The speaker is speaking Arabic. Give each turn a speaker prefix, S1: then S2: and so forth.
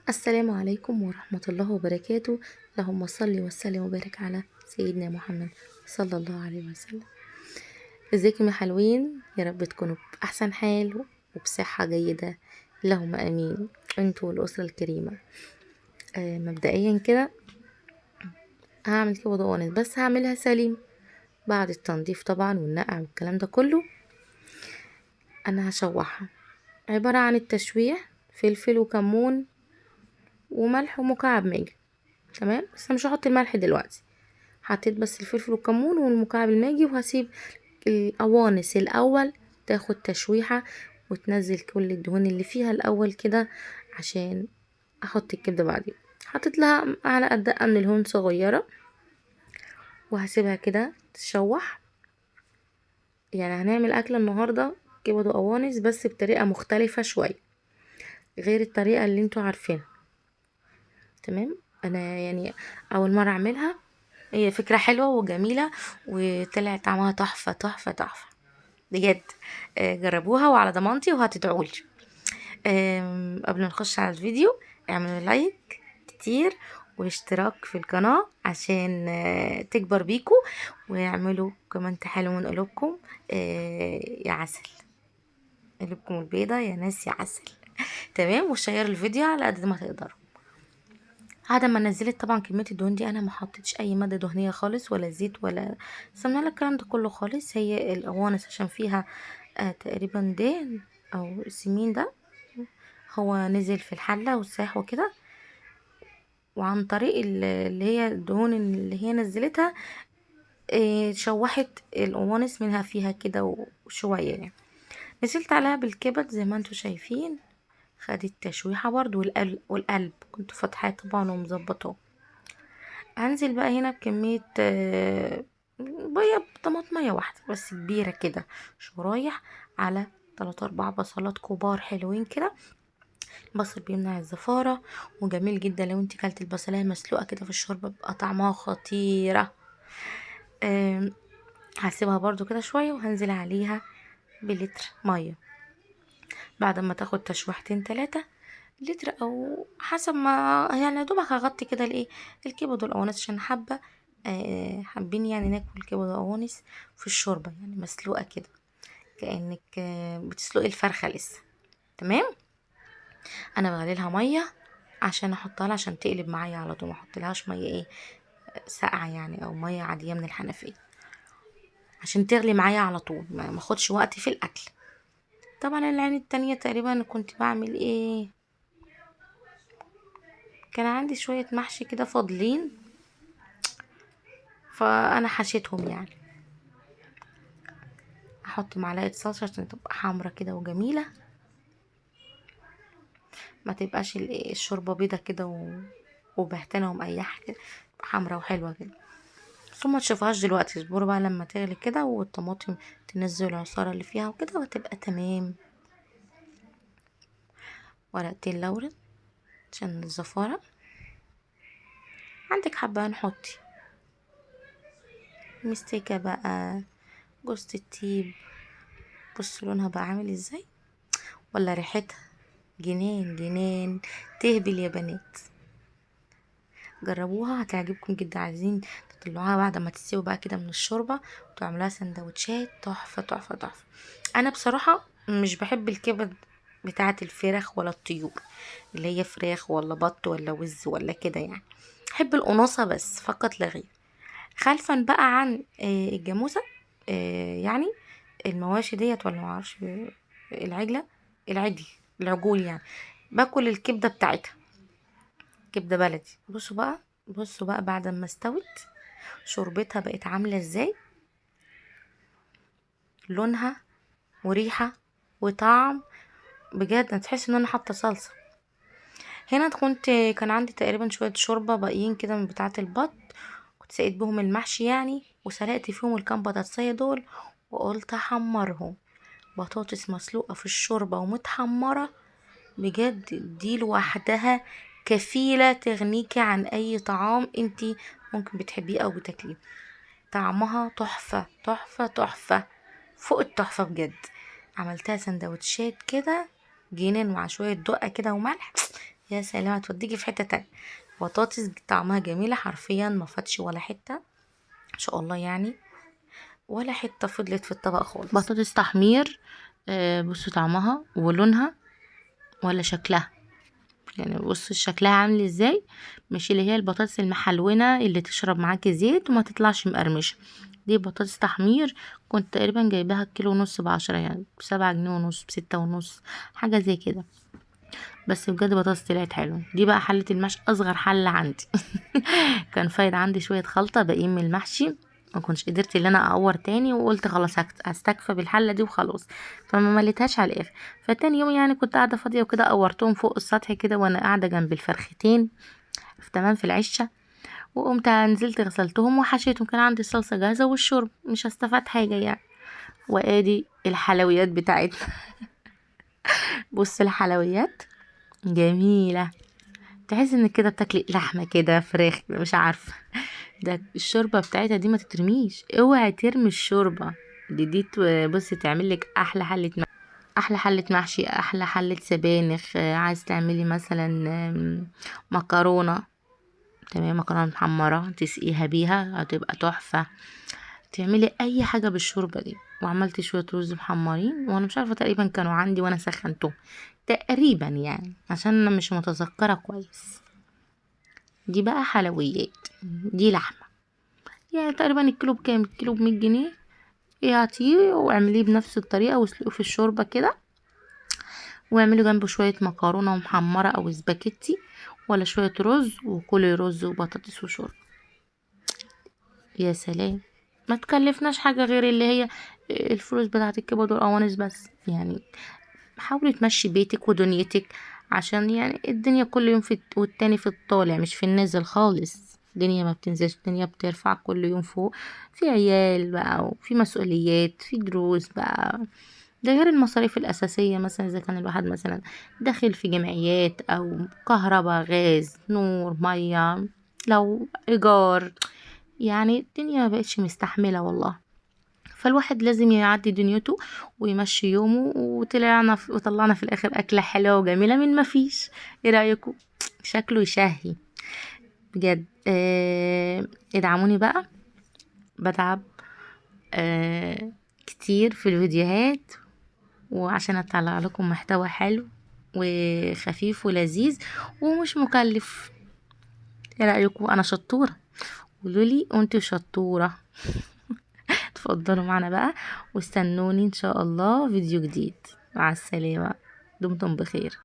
S1: السلام عليكم ورحمة الله وبركاته. اللهم صل وسلم وبارك على سيدنا محمد صلى الله عليه وسلم. ازيكم يا حلوين؟ يا رب تكونوا بأحسن حال وبصحة جيدة، اللهم امين، انتوا والأسرة الكريمة. مبدئيا كده هعمل كده وضوء، بس هعملها سليم بعد التنظيف طبعا والنقع والكلام ده كله. انا هشوحها، عبارة عن التشويح فلفل وكمون وملح ومكعب ماجي. تمام، بس أنا مش هحط الملح دلوقتي، حطيت بس الفلفل والكمون والمكعب الماجي، وهسيب القوانص الاول تاخد تشويحة وتنزل كل الدهون اللي فيها الاول كده، عشان احط الكبدة بعدين. حطيت لها على قد من الهون صغيرة، وهسيبها كده تشوح. يعني هنعمل اكلة النهاردة كبد وقوانص بس بطريقة مختلفة شوية غير الطريقة اللي انتوا عارفينها. تمام، انا يعني اول مرة اعملها، هي فكرة حلوة وجميلة وطلع طعمها تحفة تحفة تحفة بجد. جربوها وعلى ضمانتي وهتدعولي. قبل ما نخش على الفيديو، اعملوا لايك كتير واشتراك في القناة عشان تكبر بيكو، واعملوا كومنت حلو من قلوبكم. يا عسل، قلوبكم البيضة يا ناس يا عسل. تمام، وشيروا الفيديو على قد ما تقدروا. بعد ما نزلت طبعا كميه الدهون دي، انا ما حطيتش اي ماده دهنيه خالص ولا زيت ولا سمنه ولا الكلام ده كله خالص. هي القوانص عشان فيها تقريبا دهن او سمين ده، هو نزل في الحله وساح وكده، وعن طريق اللي هي الدهون اللي هي نزلتها شوحت القوانص منها فيها كده وشويه يعني. نزلت عليها بالكبد زي ما انتوا شايفين، خدت تشويحه برضو، والقلب كنت فاتحاه طبعا ومظبطاه. هنزل بقى هنا بكمية بيض طماطمية واحدة بس كبيرة كده، شرايح، على 3 4 بصلات كبار حلوين كده. البصل بيمنع الزفارة وجميل جدا. لو انت كلت البصلاية مسلوقة كده في الشوربة بيبقى طعمها خطيرة. آم، هسيبها برضو كده شوية وهنزل عليها بلتر مية بعد ما تاخد تشويحتين 3 لتر، او حسب ما يعني يا دوبك هغطي كده الايه الكبد والقوانص، عشان حابه حابين يعني ناكل كبد وقوانص في الشوربه، يعني مسلوقه كده كانك بتسلقي الفرخه لسه. تمام، انا بغلي لها ميه عشان احطها لها عشان تقلب معايا على طول، ما احطلهاش ميه ايه ساقعه يعني، او ميه عاديه من الحنفيه، عشان تغلي معايا على طول، ما اخدش وقت في الاكل. طبعا العين التانية تقريبا كنت بعمل ايه، كان عندي شويه محشي كده فاضلين، فانا حشيتهم يعني. احط معلقه صلصه عشان تبقى حمرا كده وجميله، ما تبقاش الشوربه بيضه كده وبهتانه ومقيحه كده، تبقى حمرا وحلوه كده. ثم ما تشوفهاش دلوقتي، اصبروا بقى لما تغلي كده والطماطم تنزل العصاره اللي فيها وكده وتبقى تمام. ورقتين لورا عشان الزفاره، عندك حبه حطي، مستكه بقى، جوزة الطيب، بص لونها بقى عامل ازاي، ولا ريحتها جنان جنان، تهبل يا بنات. جربوها هتعجبكم جدا. عايزين تطلعوها بعد ما تستوي بقى كده من الشوربه وتعملوها سندوتشات تحفه تحفه تحفه. انا بصراحه مش بحب الكبد بتاعه الفراخ ولا الطيور، اللي هي فراخ ولا بط ولا وز ولا كده يعني. بحب القناصه بس فقط لا غير. خلفا بقى عن الجاموسه، يعني المواشي ديت ولا معرفش، العجله، العجل، العجول يعني، باكل الكبده بتاعتها، كبده بلدي. بصوا بقى، بصوا بقى بعد ما استوت شوربتها بقت عامله ازاي، لونها وريحه وطعم، بجد تحس ان انا حاطه صلصه. هنا كان عندي تقريبا شويه شوربه باقيين كده من بتاعه البط، كنت سقيت بهم المحشي يعني، وسلقت فيهم الكام بطاطسيه دول، وقلت احمرهم. بطاطس مسلوقه في الشوربه ومتحمره، بجد دي لوحدها كفيله تغنيكي عن اي طعام انتي ممكن بتحبيه او بتاكليه. طعمها تحفة تحفة تحفة فوق التحفة بجد. عملتها سندوتشات كده جنان مع شوية دقة كده وملح، يا سلام، هتوديكي في حتة تانية. بطاطس طعمها جميلة حرفيا، ما فاتش ولا حتة ما شاء الله يعني، ولا حتة فضلت في الطبق خالص. بطاطس تحمير، بصوا طعمها ولونها ولا شكلها، يعني بصوا شكلها عامل ازاي، مش اللي هي البطاطس المحلونة اللي تشرب معاكي زيت وما تطلعش مقرمشة. دي بطاطس تحمير، كنت تقريبا جايباها كيلو ونص ب10، يعني ب7 جنيه ونص، ب6 ونص، حاجة زي كده. بس بجد بطاطس طلعت حلوه. دي بقى حله المحشي، اصغر حله عندي. كان فايد عندي شويه خلطه باقيين من المحشي، ما كنتش قدرت ان انا اقور تاني، وقلت خلاص هستكفى بالحله دي وخلاص، فما مليتهاش على الاخر. فتاني يوم يعني كنت قاعده فاضيه وكده، قورتهم فوق السطح كده وانا قاعده جنب الفرختين تمام في العشه، وقمت نزلت غسلتهم وحشيتهم، كان عندي الصلصه جاهزه والشرب، مش هستفاد حاجه يعني. وادي الحلويات بتاعتنا. بص الحلويات جميله، تحس انك كده بتاكلي لحمه كده، فراخ كده، مش عارفه. ده الشوربه بتاعتها دي ما تترميش، اوعي ترمي الشوربه دي بصي تعمل لك احلى حله احلى حله محشي، احلى حله سبانخ. عايز تعملي مثلا مكرونه، تمام، مكرونه محمره تسقيها بيها هتبقى تحفه. تعملي اي حاجه بالشوربه دي. وعملت شويه رز محمرين، وانا مش عارفه تقريبا كانوا عندي وانا سخنتهم تقريبا يعني، عشان انا مش متذكره كويس. دي بقى حلويات، دي لحمة، يعني تقريبا الكيلو بكام؟ الكيلو ب100 جنيه. ايه، هاتيه واعمليه بنفس الطريقة واسلقيه في الشوربة كده، واعملي جنبه شوية مكرونة محمرة او سباكيتي، ولا شوية رز، وكلي رز وبطاطس وشوربة. يا سلام، ما تكلفناش حاجة غير اللي هي الفلوس بتاعت الكبد والقوانص بس يعني. حاولي تمشي بيتك ودنيتك، عشان يعني الدنيا كل يوم والتاني في الطالع، مش في النازل خالص. الدنيا ما بتنزلش، الدنيا بترفع كل يوم فوق، في عيال بقى وفي مسؤوليات، في دروس بقى، ده غير المصاريف الأساسية، مثلا إذا كان الواحد مثلا داخل في جمعيات أو كهرباء غاز نور مية، لو إيجار، يعني الدنيا ما بقتش مستحملة والله. فالواحد لازم يعدي دنيته ويمشي يومه، وطلعنا في الاخر اكله حلوه وجميله من ما فيش. ايه رايكم؟ شكله يشهي بجد. ادعموني بقى، بتعب كتير في الفيديوهات، وعشان اطلع لكم محتوى حلو وخفيف ولذيذ ومش مكلف. ايه رايكم؟ انا شطوره، قولولي وانتوا شطوره. تفضلوا معنا بقى، واستنوني ان شاء الله فيديو جديد. مع السلامة، دمتم بخير.